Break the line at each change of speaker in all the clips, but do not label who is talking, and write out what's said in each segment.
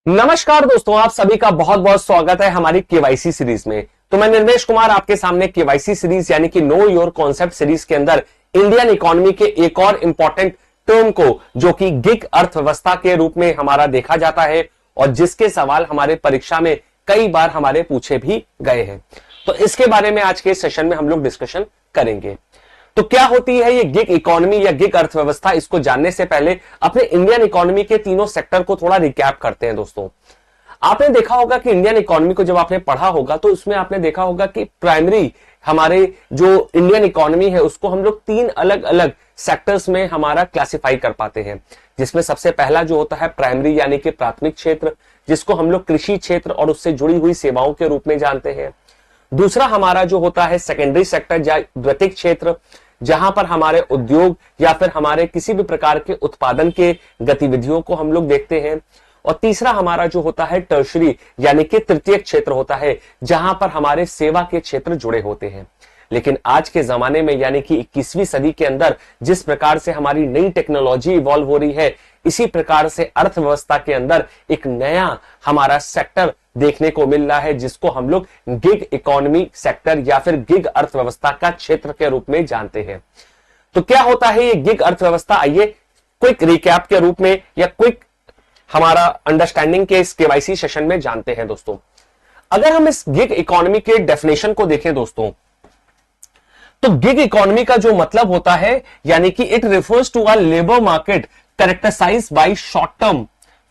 नमस्कार दोस्तों, आप सभी का बहुत बहुत स्वागत है हमारी केवाईसी सीरीज में। तो मैं निर्मेश कुमार आपके सामने केवाईसी सीरीज यानी कि नो योर कॉन्सेप्ट सीरीज के अंदर इंडियन इकोनॉमी के एक और इंपॉर्टेंट टर्म को, जो कि गिग अर्थव्यवस्था के रूप में हमारा देखा जाता है और जिसके सवाल हमारे परीक्षा में कई बार हमारे पूछे भी गए हैं, तो इसके बारे में आज के सेशन में हम लोग डिस्कशन करेंगे। तो क्या होती है ये गिग इकोनॉमी या गिग अर्थव्यवस्था, इसको जानने से पहले अपने इंडियन इकोनॉमी के तीनों सेक्टर को थोड़ा रिकैप करते हैं। दोस्तों, आपने देखा होगा कि इंडियन इकोनॉमी को जब आपने पढ़ा होगा तो उसमें आपने देखा होगा कि प्राइमरी हमारे जो इंडियन इकोनॉमी है उसको हम लोग तीन अलग अलग सेक्टर्स में हमारा क्लासिफाई कर पाते हैं, जिसमें सबसे पहला जो होता है प्राइमरी यानी कि प्राथमिक क्षेत्र, जिसको हम लोग कृषि क्षेत्र और उससे जुड़ी हुई सेवाओं के रूप में जानते हैं। दूसरा हमारा जो होता है सेकेंडरी सेक्टर या द्वितीयक क्षेत्र, जहां पर हमारे उद्योग या फिर हमारे किसी भी प्रकार के उत्पादन के गतिविधियों को हम लोग देखते हैं। और तीसरा हमारा जो होता है टर्शरी यानी कि तृतीयक क्षेत्र होता है, जहां पर हमारे सेवा के क्षेत्र जुड़े होते हैं। लेकिन आज के जमाने में यानी कि 21वीं सदी के अंदर जिस प्रकार से हमारी नई टेक्नोलॉजी इवॉल्व हो रही है, इसी प्रकार से अर्थव्यवस्था के अंदर एक नया हमारा सेक्टर देखने को मिल रहा है, जिसको हम लोग गिग इकोनॉमी सेक्टर या फिर गिग अर्थव्यवस्था का क्षेत्र के रूप में जानते हैं। तो क्या होता है ये गिग अर्थव्यवस्था, आइए क्विक रिकैप के रूप में या क्विक हमारा अंडरस्टैंडिंग के इस केवाईसी सेशन में जानते हैं। दोस्तों, अगर हम इस गिग इकोनॉमी के डेफिनेशन को देखें दोस्तों, तो गिग इकोनॉमी का जो मतलब होता है यानी कि it refers to a labour market characterized by short-term,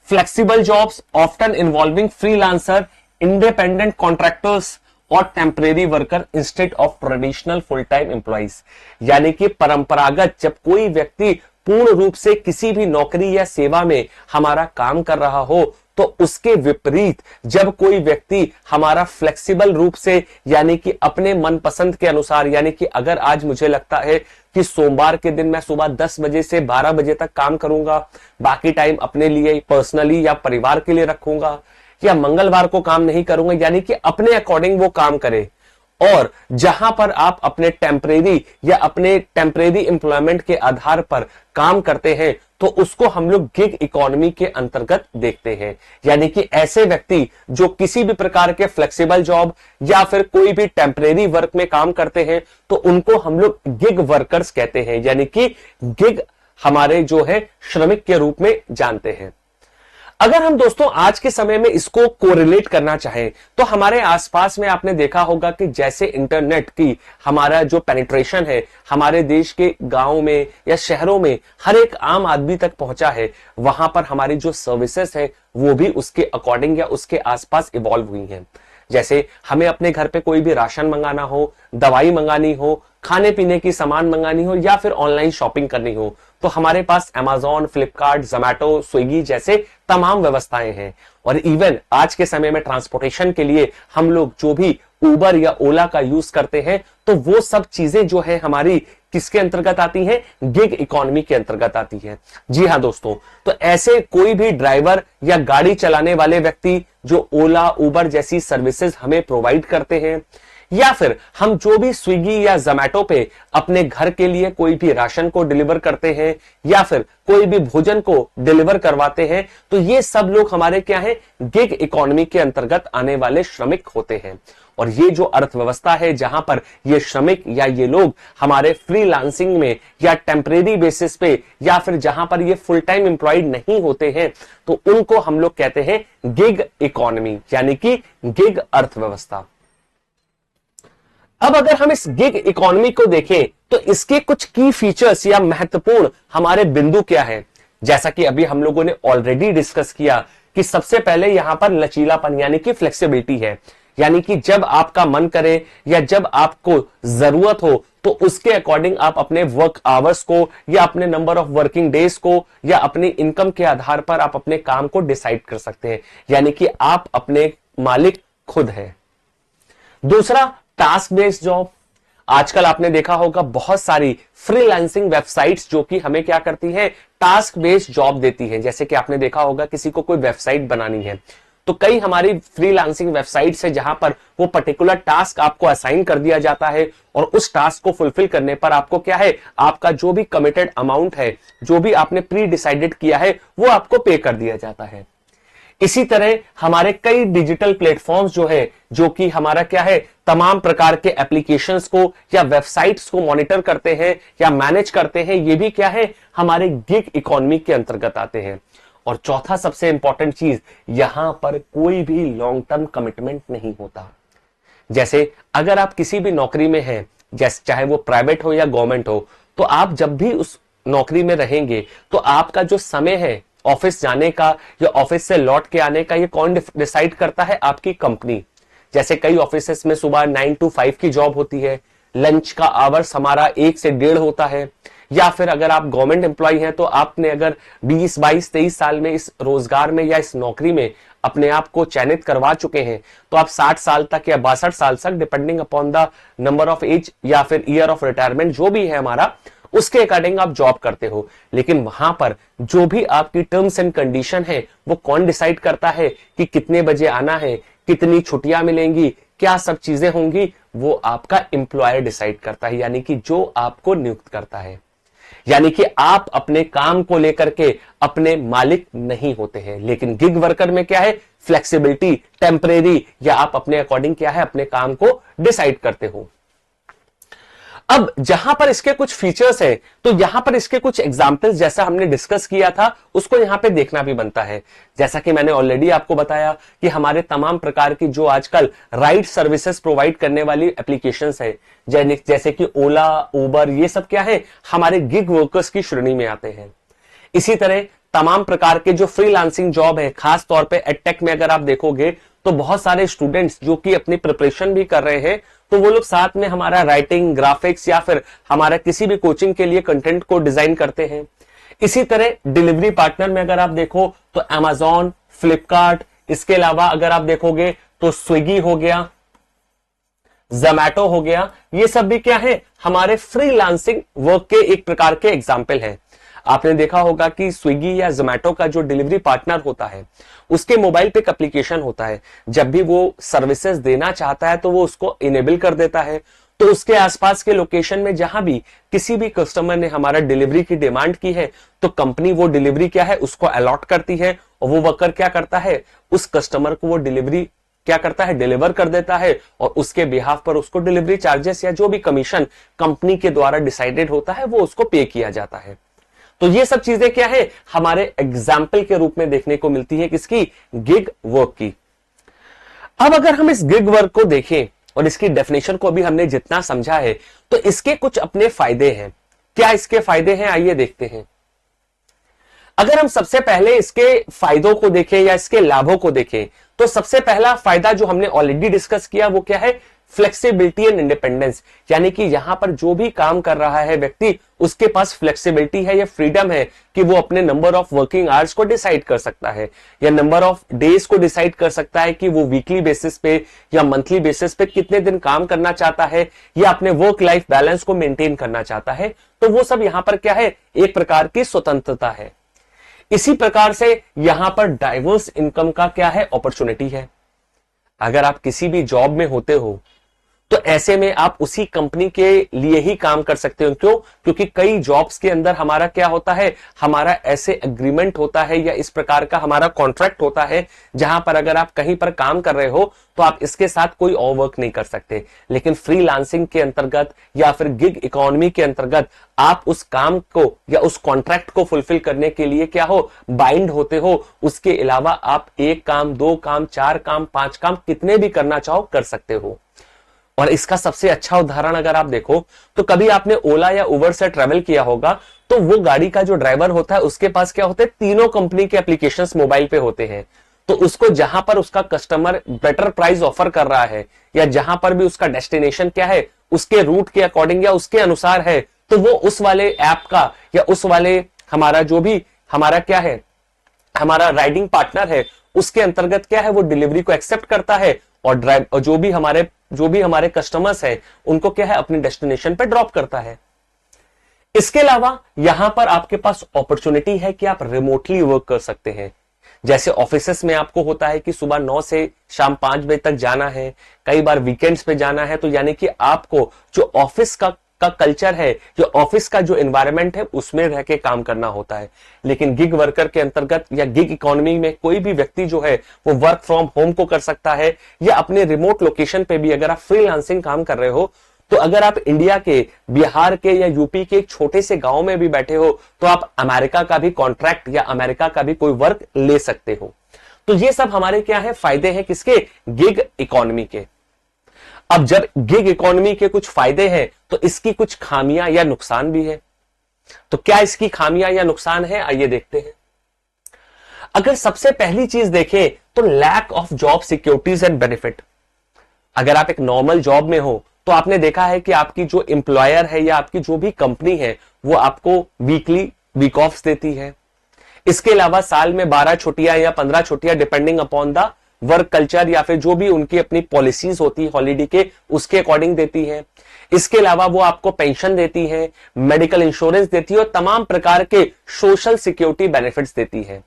flexible jobs often involving freelancer, independent contractors और temporary worker instead of traditional full time employees. यानी कि परंपरागत जब कोई व्यक्ति पूर्ण रूप से किसी भी नौकरी या सेवा में हमारा काम कर रहा हो, तो उसके विपरीत जब कोई व्यक्ति हमारा फ्लेक्सिबल रूप से यानी कि अपने मनपसंद के अनुसार, यानी कि अगर आज मुझे लगता है कि सोमवार के दिन मैं सुबह 10 बजे से 12 बजे तक काम करूंगा, बाकी टाइम अपने लिए पर्सनली या परिवार के लिए रखूंगा, या मंगलवार को काम नहीं करूंगा, यानी कि अपने अकॉर्डिंग वो काम करे। और जहां पर आप अपने टेम्परेरी या अपने टेम्परेरी एम्प्लॉयमेंट के आधार पर काम करते हैं, तो उसको हम लोग गिग इकोनॉमी के अंतर्गत देखते हैं। यानी कि ऐसे व्यक्ति जो किसी भी प्रकार के फ्लेक्सिबल जॉब या फिर कोई भी टेम्परेरी वर्क में काम करते हैं, तो उनको हम लोग गिग वर्कर्स कहते हैं, यानी कि गिग हमारे जो है श्रमिक के रूप में जानते हैं। अगर हम दोस्तों आज के समय में इसको कोरिलेट करना चाहें, तो हमारे आसपास में आपने देखा होगा कि जैसे इंटरनेट की हमारा जो पेनिट्रेशन है हमारे देश के गांव में या शहरों में हर एक आम आदमी तक पहुंचा है, वहां पर हमारी जो सर्विसेज है वो भी उसके अकॉर्डिंग या उसके आसपास इवॉल्व हुई हैं। जैसे हमें अपने घर पे कोई भी राशन मंगाना हो, दवाई मंगानी हो, खाने पीने की सामान मंगानी हो या फिर ऑनलाइन शॉपिंग करनी हो, तो हमारे पास अमेज़न, फ्लिपकार्ट, जोमैटो, स्विगी जैसे तमाम व्यवस्थाएं हैं। और इवन आज के समय में ट्रांसपोर्टेशन के लिए हम लोग जो भी उबर या ओला का यूज करते हैं, तो वो सब चीजें जो है हमारी किसके अंतर्गत आती हैं? गिग इकोनॉमी के अंतर्गत आती है। जी हां दोस्तों, तो ऐसे कोई भी ड्राइवर या गाड़ी चलाने वाले व्यक्ति जो ओला, उबर जैसी सर्विसेज हमें प्रोवाइड करते हैं, या फिर हम जो भी स्विगी या जोमैटो पे अपने घर के लिए कोई भी राशन को डिलीवर करते हैं या फिर कोई भी भोजन को डिलीवर करवाते हैं, तो ये सब लोग हमारे क्या हैं? गिग इकोनॉमी के अंतर्गत आने वाले श्रमिक होते हैं। और ये जो अर्थव्यवस्था है जहां पर ये श्रमिक या ये लोग हमारे फ्रीलांसिंग में या टेम्परेरी बेसिस पे या फिर जहां पर ये फुल टाइम एम्प्लॉयड नहीं होते हैं, तो उनको हम लोग कहते हैं गिग इकोनॉमी यानी कि गिग अर्थव्यवस्था। अब अगर हम इस गिग इकोनॉमी को देखें, तो इसके कुछ की फीचर्स या महत्वपूर्ण हमारे बिंदु क्या है? जैसा कि अभी हम लोगों ने ऑलरेडी डिस्कस किया कि सबसे पहले यहां पर लचीलापन यानी कि फ्लेक्सिबिलिटी है, यानी कि जब आपका मन करे या जब आपको जरूरत हो, तो उसके अकॉर्डिंग आप अपने वर्क आवर्स को या अपने नंबर ऑफ वर्किंग डेज को या अपनी इनकम के आधार पर आप अपने काम को डिसाइड कर सकते हैं, यानी कि आप अपने मालिक खुद हैं। दूसरा, टास्क बेस्ड जॉब। आजकल आपने देखा होगा बहुत सारी फ्रीलांसिंग वेबसाइट्स जो कि हमें क्या करती हैं? टास्क बेस्ड जॉब देती हैं। जैसे कि आपने देखा होगा किसी को कोई वेबसाइट बनानी है, तो कई हमारी फ्रीलांसिंग वेबसाइट्स है जहां पर वो पर्टिकुलर टास्क आपको असाइन कर दिया जाता है और उस टास्क को फुलफिल करने पर आपको क्या है? आपका जो भी कमिटेड अमाउंट है, जो भी आपने प्री डिसाइडेड किया है, वो आपको पे कर दिया जाता है। इसी तरह हमारे कई डिजिटल प्लेटफॉर्म्स जो है, जो कि हमारा क्या है, तमाम प्रकार के एप्लीकेशंस को या वेबसाइट्स को मॉनिटर करते हैं या मैनेज करते हैं, ये भी क्या है, हमारे गिग इकोनॉमी के अंतर्गत आते हैं। और चौथा सबसे इंपॉर्टेंट चीज, यहां पर कोई भी लॉन्ग टर्म कमिटमेंट नहीं होता। जैसे अगर आप किसी भी नौकरी में हैं, जैसे चाहे वो प्राइवेट हो या गवर्नमेंट हो, तो आप जब भी उस नौकरी में रहेंगे तो आपका जो समय है ऑफिस जाने का या ऑफिस से लौट के आने का, ये कौन डिसाइड करता है? आपकी कंपनी। जैसे कई ऑफिसेस में सुबह 9 to 5 की जॉब होती है, लंच का आवर्स हमारा 1 से 1:30 होता है, या फिर अगर आप गवर्नमेंट एम्प्लॉय हैं तो आपने अगर 20, 22, 23 साल में इस रोजगार में या इस नौकरी में अपने आप को चयनित करवा चुके हैं, तो आप 60 साल तक या 62 साल तक, depending upon the number of age या फिर ईयर ऑफ रिटायरमेंट जो भी है हमारा, उसके अकॉर्डिंग आप जॉब करते हो। लेकिन वहां पर जो भी आपकी टर्म्स एंड कंडीशन है, वो कौन डिसाइड करता है कि कितने बजे आना है, कितनी छुट्टियां मिलेंगी, क्या सब चीजें होंगी, वो आपका एम्प्लॉयर डिसाइड करता है, यानी कि जो आपको नियुक्त करता है। यानी कि आप अपने काम को लेकर के अपने मालिक नहीं होते हैं। लेकिन गिग वर्कर में क्या है, फ्लेक्सिबिलिटी, टेम्परेरी, या आप अपने अकॉर्डिंग क्या है, अपने काम को डिसाइड करते हो। अब जहां पर इसके कुछ फीचर्स है, तो यहां पर इसके कुछ एग्जांपल्स जैसा हमने डिस्कस किया था उसको यहां पे देखना भी बनता है। जैसा कि मैंने ऑलरेडी आपको बताया कि हमारे तमाम प्रकार की जो आजकल राइड सर्विसेज प्रोवाइड करने वाली एप्लीकेशंस है, जैसे कि ओला, उबर, ये सब क्या है, हमारे गिग वर्कर्स की श्रेणी में आते हैं। इसी तरह तमाम प्रकार के जो फ्रीलांसिंग जॉब है, खास तौर पे एडटेक में अगर आप देखोगे तो बहुत सारे स्टूडेंट्स जो कि अपनी प्रिपरेशन भी कर रहे हैं, तो वो लोग साथ में हमारा राइटिंग, ग्राफिक्स या फिर हमारा किसी भी कोचिंग के लिए कंटेंट को डिजाइन करते हैं। इसी तरह डिलीवरी पार्टनर में अगर आप देखो तो अमेजॉन, फ्लिपकार्ट, इसके अलावा अगर आप देखोगे तो स्विगी हो गया, जोमैटो हो गया, ये सब भी क्या है, हमारे फ्रीलांसिंग वर्क के एक प्रकार के एग्जाम्पल है। आपने देखा होगा कि स्विगी या जोमैटो का जो डिलीवरी पार्टनर होता है, उसके मोबाइल पे एक एप्लीकेशन होता है। जब भी वो सर्विसेज देना चाहता है तो वो उसको इनेबल कर देता है। तो उसके आसपास के लोकेशन में जहां भी किसी भी कस्टमर ने हमारा डिलीवरी की डिमांड की है, तो कंपनी वो डिलीवरी क्या है, उसको अलॉट करती है, और वो वर्कर क्या करता है, उस कस्टमर को वो डिलीवरी क्या करता है, डिलीवर कर देता है, और उसके बिहाफ पर उसको डिलीवरी चार्जेस या जो भी कमीशन कंपनी के द्वारा डिसाइडेड होता है, वो उसको पे किया जाता है। तो ये सब चीजें क्या है, हमारे एग्जाम्पल के रूप में देखने को मिलती है किसकी, गिग वर्क की। अब अगर हम इस गिग वर्क को देखें और इसकी डेफिनेशन को भी हमने जितना समझा है, तो इसके कुछ अपने फायदे हैं। क्या इसके फायदे हैं, आइए देखते हैं। अगर हम सबसे पहले इसके फायदों को देखें या इसके लाभों को देखें, तो सबसे पहला फायदा जो हमने ऑलरेडी डिस्कस किया वो क्या है, फ्लेक्सिबिलिटी एंड इंडिपेंडेंस। यानी कि यहां पर जो भी काम कर रहा है व्यक्ति, उसके पास फ्लेक्सिबिलिटी है या फ्रीडम है कि वो अपने नंबर ऑफ वर्किंग आवर्स को डिसाइड कर सकता है, या नंबर ऑफ डेज को डिसाइड कर सकता है कि वो वीकली बेसिस पे या मंथली बेसिस पे कितने दिन काम करना चाहता है, या अपने वर्क लाइफ बैलेंस को मेंटेन करना चाहता है। तो वो सब यहां पर क्या है, एक प्रकार की स्वतंत्रता है। इसी प्रकार से यहां पर डाइवर्स इनकम का क्या है, अपॉर्चुनिटी है। अगर आप किसी भी जॉब में होते हो तो ऐसे में आप उसी कंपनी के लिए ही काम कर सकते हो। क्यों? क्योंकि कई जॉब्स के अंदर हमारा क्या होता है, हमारा ऐसे एग्रीमेंट होता है या इस प्रकार का हमारा कॉन्ट्रैक्ट होता है, जहां पर अगर आप कहीं पर काम कर रहे हो तो आप इसके साथ कोई और वर्क नहीं कर सकते। लेकिन फ्रीलांसिंग के अंतर्गत या फिर गिग इकोनॉमी के अंतर्गत आप उस काम को या उस कॉन्ट्रैक्ट को फुलफिल करने के लिए क्या हो, बाइंड होते हो। उसके अलावा आप 1 काम, 2 काम, 4 काम, 5 काम कितने भी करना चाहो कर सकते हो। और इसका सबसे अच्छा उदाहरण अगर आप देखो तो कभी आपने ओला या उबर से ट्रेवल किया होगा, तो वो गाड़ी का जो ड्राइवर होता है उसके पास क्या होते हैं, तीनों कंपनी के एप्लीकेशंस मोबाइल पे होते हैं। तो उसको जहां पर उसका कस्टमर बेटर प्राइस ऑफर कर रहा है, या जहां पर भी उसका डेस्टिनेशन क्या है, उसके रूट के अकॉर्डिंग या उसके अनुसार है, तो वो उस वाले ऐप का या उस वाले हमारा जो भी हमारा क्या है, हमारा राइडिंग पार्टनर है, उसके अंतर्गत क्या है, वो डिलीवरी को एक्सेप्ट करता है, और जो भी हमारे कस्टमर्स है उनको क्या है, अपने डेस्टिनेशन पे ड्रॉप करता है। इसके अलावा यहां पर आपके पास अपॉर्चुनिटी है कि आप रिमोटली वर्क कर सकते हैं। जैसे ऑफिसेस में आपको होता है कि सुबह 9 से शाम 5 बजे तक जाना है, कई बार वीकेंड्स पे जाना है, तो यानी कि आपको जो ऑफिस का का कल्चर है, जो ऑफिस का जो एनवायरनमेंट है उसमें रह के काम करना होता है। लेकिन गिग वर्कर के अंतर्गत या गिग इकोनॉमी में कोई भी व्यक्ति जो है वो वर्क फ्रॉम होम को कर सकता है, या अपने रिमोट लोकेशन पे भी अगर आप फ्रीलांसिंग काम कर रहे हो, तो अगर आप इंडिया के, बिहार के या यूपी के एक छोटे से गांव में भी बैठे हो तो आप अमेरिका का भी कॉन्ट्रैक्ट या अमेरिका का भी कोई वर्क ले सकते हो। तो ये सब हमारे क्या है, फायदे हैं किसके, गिग इकोनॉमी के। अब जब गिग इकोनॉमी के कुछ फायदे हैं तो इसकी कुछ खामियां या नुकसान भी है। तो क्या इसकी खामियां या नुकसान है, आइए देखते हैं। अगर सबसे पहली चीज देखें तो lack of job securities and benefit. अगर आप एक नॉर्मल जॉब में हो तो आपने देखा है कि आपकी जो एम्प्लॉयर है या आपकी जो भी कंपनी है वो आपको वीकली वीक ऑफ्स देती है। इसके अलावा साल में 12 छुट्टियां या 15 छुट्टियां depending upon the work culture या फिर जो भी उनकी अपनी पॉलिसीज होती है हॉलीडे के, उसके अकॉर्डिंग देती है। इसके अलावा वो आपको पेंशन देती है, मेडिकल इंश्योरेंस देती है और तमाम प्रकार के सोशल सिक्योरिटी बेनिफिट्स देती है।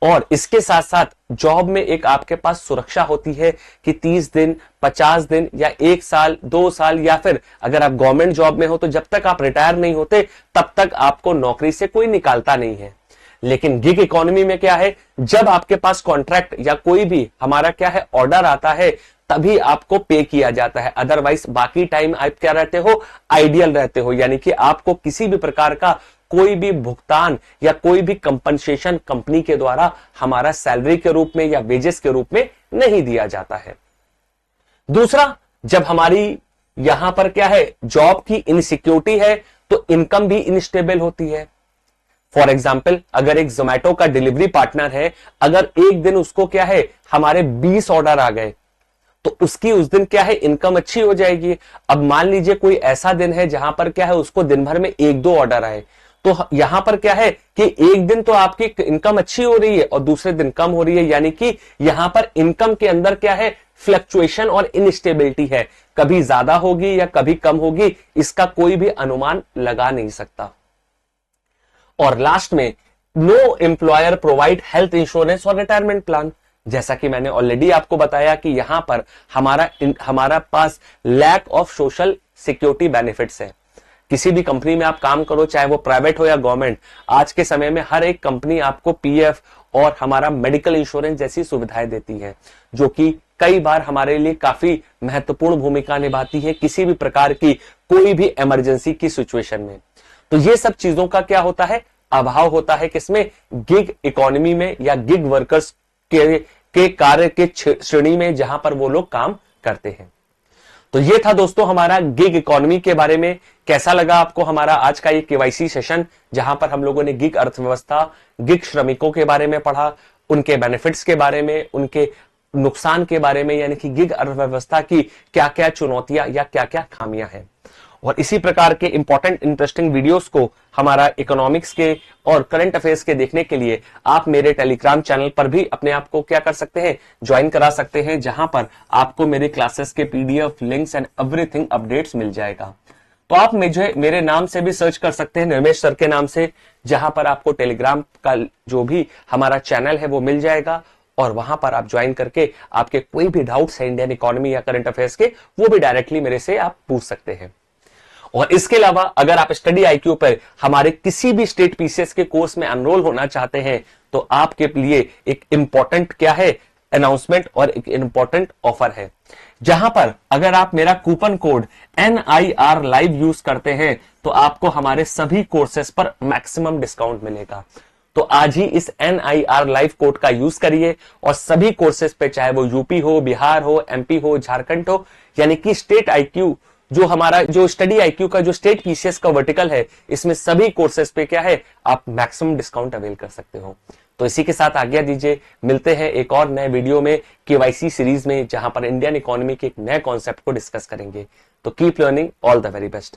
और इसके साथ साथ जॉब में एक आपके पास सुरक्षा होती है कि 30 दिन, 50 दिन या 1 साल, 2 साल, या फिर अगर आप गवर्नमेंट जॉब में हो तो जब तक आप रिटायर नहीं होते तब तक आपको नौकरी से कोई निकालता नहीं है। लेकिन गिग इकोनॉमी में क्या है, जब आपके पास कॉन्ट्रैक्ट या कोई भी हमारा क्या है ऑर्डर आता है तभी आपको पे किया जाता है, अदरवाइज बाकी टाइम आप क्या रहते हो, आइडियल रहते हो, यानी कि आपको किसी भी प्रकार का कोई भी भुगतान या कोई भी कंपनसेशन कंपनी के द्वारा हमारा सैलरी के रूप में या वेजेस के रूप में नहीं दिया जाता है। दूसरा, जब हमारी यहां पर क्या है, जॉब की इनसिक्योरिटी है तो इनकम भी इनस्टेबल होती है। फॉर एग्जाम्पल, अगर एक जोमैटो का डिलीवरी पार्टनर है, अगर एक दिन उसको क्या है हमारे 20 ऑर्डर आ गए तो उसकी उस दिन क्या है इनकम अच्छी हो जाएगी। अब मान लीजिए कोई ऐसा दिन है जहां पर क्या है उसको दिन भर में 1-2 ऑर्डर आए, तो यहां पर क्या है कि एक दिन तो आपकी इनकम अच्छी हो रही है और दूसरे दिन कम हो रही है, यानी कि यहां पर इनकम के अंदर क्या है, फ्लक्चुएशन और इनस्टेबिलिटी है, कभी ज्यादा होगी या कभी कम होगी, इसका कोई भी अनुमान लगा नहीं सकता। और लास्ट में, no employer provide health insurance और रिटायरमेंट प्लान। जैसा कि मैंने ऑलरेडी आपको बताया कि यहां पर हमारा पास lack of social security benefits है। किसी भी कंपनी में आप काम करो, चाहे वो प्राइवेट हो या गवर्नमेंट, आज के समय में हर एक कंपनी आपको पीएफ और हमारा मेडिकल इंश्योरेंस जैसी सुविधाएं देती है, जो कि कई बार हमारे लिए काफी महत्वपूर्ण भूमिका निभाती है किसी भी प्रकार की कोई भी इमरजेंसी की सिचुएशन में। तो ये सब चीजों का क्या होता है, अभाव होता है किसमें, गिग इकोनॉमी में या गिग वर्कर्स के कार्य के श्रेणी में जहां पर वो लोग काम करते हैं। तो ये था दोस्तों हमारा गिग इकोनॉमी के बारे में। कैसा लगा आपको हमारा आज का ये केवाईसी सेशन, जहां पर हम लोगों ने गिग अर्थव्यवस्था, गिग श्रमिकों के बारे में पढ़ा, उनके बेनिफिट्स के बारे में, उनके नुकसान के बारे में, यानी कि गिग अर्थव्यवस्था की क्या क्या चुनौतियां या क्या क्या खामियां हैं। और इसी प्रकार के इंपॉर्टेंट इंटरेस्टिंग वीडियोस को हमारा इकोनॉमिक्स के और करंट अफेयर्स के देखने के लिए आप मेरे टेलीग्राम चैनल पर भी अपने आप को क्या कर सकते हैं, ज्वाइन करा सकते हैं, जहां पर आपको मेरे क्लासेस के PDF, links and everything updates मिल जाएगा। तो आप मुझे मेरे नाम से भी सर्च कर सकते हैं, निर्मेश सर के नाम से, जहां पर आपको टेलीग्राम का जो भी हमारा चैनल है वो मिल जाएगा और वहां पर आप ज्वाइन करके आपके कोई भी डाउट्स है इंडियन इकोनॉमी या करंट अफेयर्स के, वो भी डायरेक्टली मेरे से आप पूछ सकते हैं। और इसके अलावा अगर आप स्टडी आईक्यू पर हमारे किसी भी स्टेट पीसीएस के कोर्स में एनरोल होना चाहते हैं तो आपके लिए एक इंपॉर्टेंट क्या है, अनाउंसमेंट और एक इंपॉर्टेंट ऑफर है, जहां पर अगर आप मेरा coupon code NIR live use करते हैं तो आपको हमारे सभी कोर्सेस पर मैक्सिमम डिस्काउंट मिलेगा। तो आज ही इस NIR लाइव कोड का यूज करिए और सभी कोर्सेस पे, चाहे वो यूपी हो, बिहार हो, एमपी हो, झारखंड हो, यानी कि स्टेट आईक्यू जो हमारा जो स्टडी आईक्यू का जो स्टेट पीसीएस का वर्टिकल है, इसमें सभी कोर्सेस पे क्या है, आप मैक्सिमम डिस्काउंट अवेल कर सकते हो। तो इसी के साथ आज्ञा दीजिए, मिलते हैं एक और नए वीडियो में केवाईसी सीरीज में, जहां पर इंडियन इकोनॉमी के एक नए कॉन्सेप्ट को डिस्कस करेंगे। तो keep learning, all the very best.